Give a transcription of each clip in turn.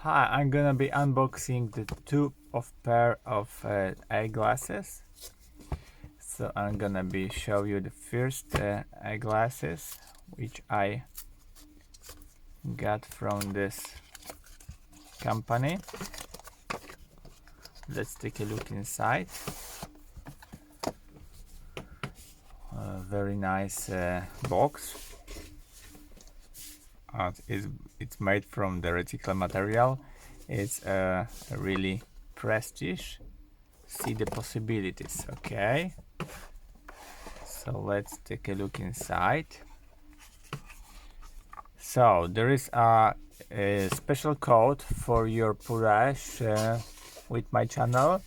Hi, I'm gonna be unboxing the two pair of eyeglasses. So I'm gonna be show you the first eyeglasses which I got from this company. Let's take a look inside. Very nice box. It's made from the recycled material. It's a really prestige. See the possibilities. Okay, so let's take a look inside. So there is a special code for your pursche with my channel.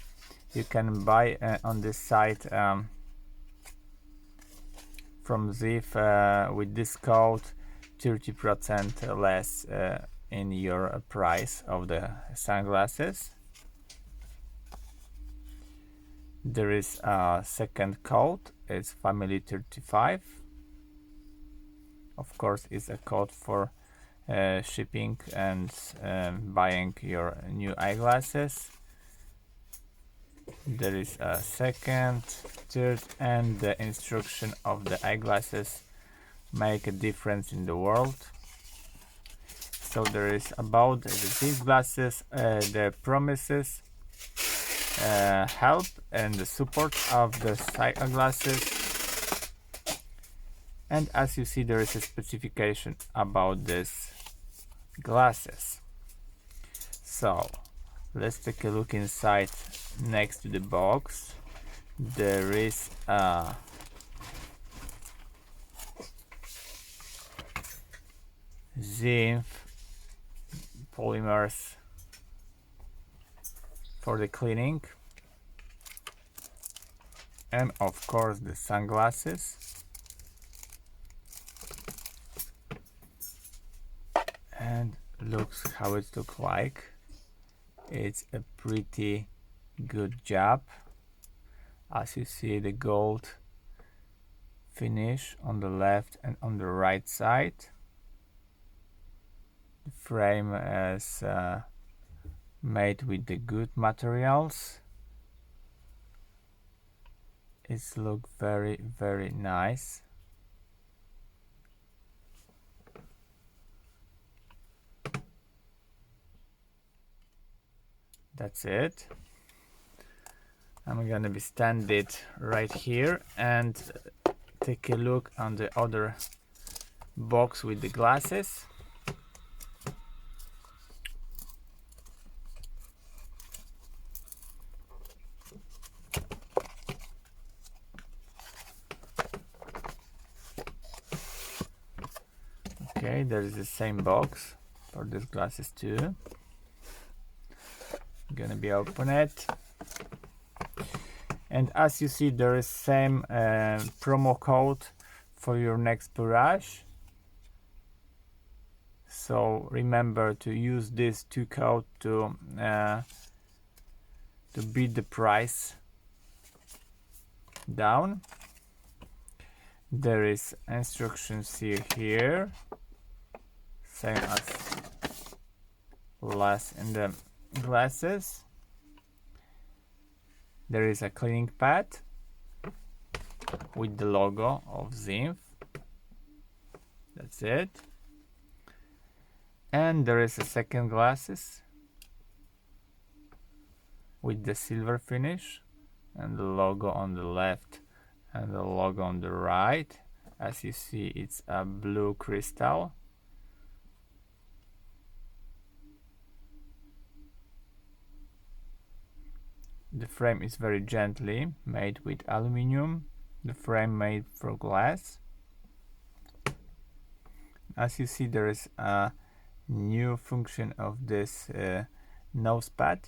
You can buy on this site from ZINFF with this code 30% less in your price of the sunglasses. There is a second code, it's family 35. Of course, it's a code for shipping and buying your new eyeglasses. There is a second, third, and the instruction of the eyeglasses make a difference in the world. So there is about these glasses, the promises, help and the support of the eyeglasses. And as you see, there is a specification about these glasses. So let's take a look inside. Next to the box there is a ZINFF polymers for the cleaning, and of course the sunglasses. And looks how it looks like. It's a pretty good job. As you see, the gold finish on the left and on the right side. The frame is made with the good materials. It's look very nice. That's it. I'm gonna be stand it right here and take a look on the other box with the glasses. Okay, there is the same box for these glasses too. I'm gonna be open it. And as you see, there is same promo code for your next pursche. So remember to use this two code to beat the price down. There is instructions here, same as last in the glasses. There is a cleaning pad with the logo of ZINFF. That's it. And there is a second glasses with the silver finish and the logo on the left and the logo on the right. As you see, it's a blue crystal. The frame is very gently made with aluminum. The frame made for glass. As you see, there is a new function of this nose pad.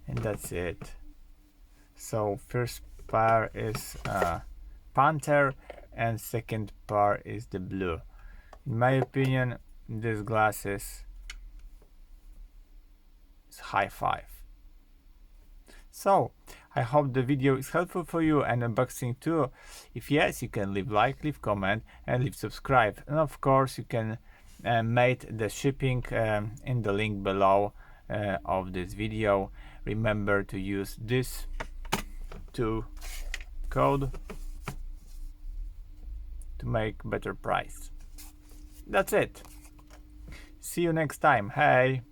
And that's it. So first pair is Panther and second pair is the blue. In my opinion, these glasses is high five. So I hope the video is helpful for you and unboxing too. If yes, you can leave like, leave comment and leave subscribe. And of course you can mate the shipping in the link below of this video. Remember to use this code to make better price. That's it. See you next time. Hey!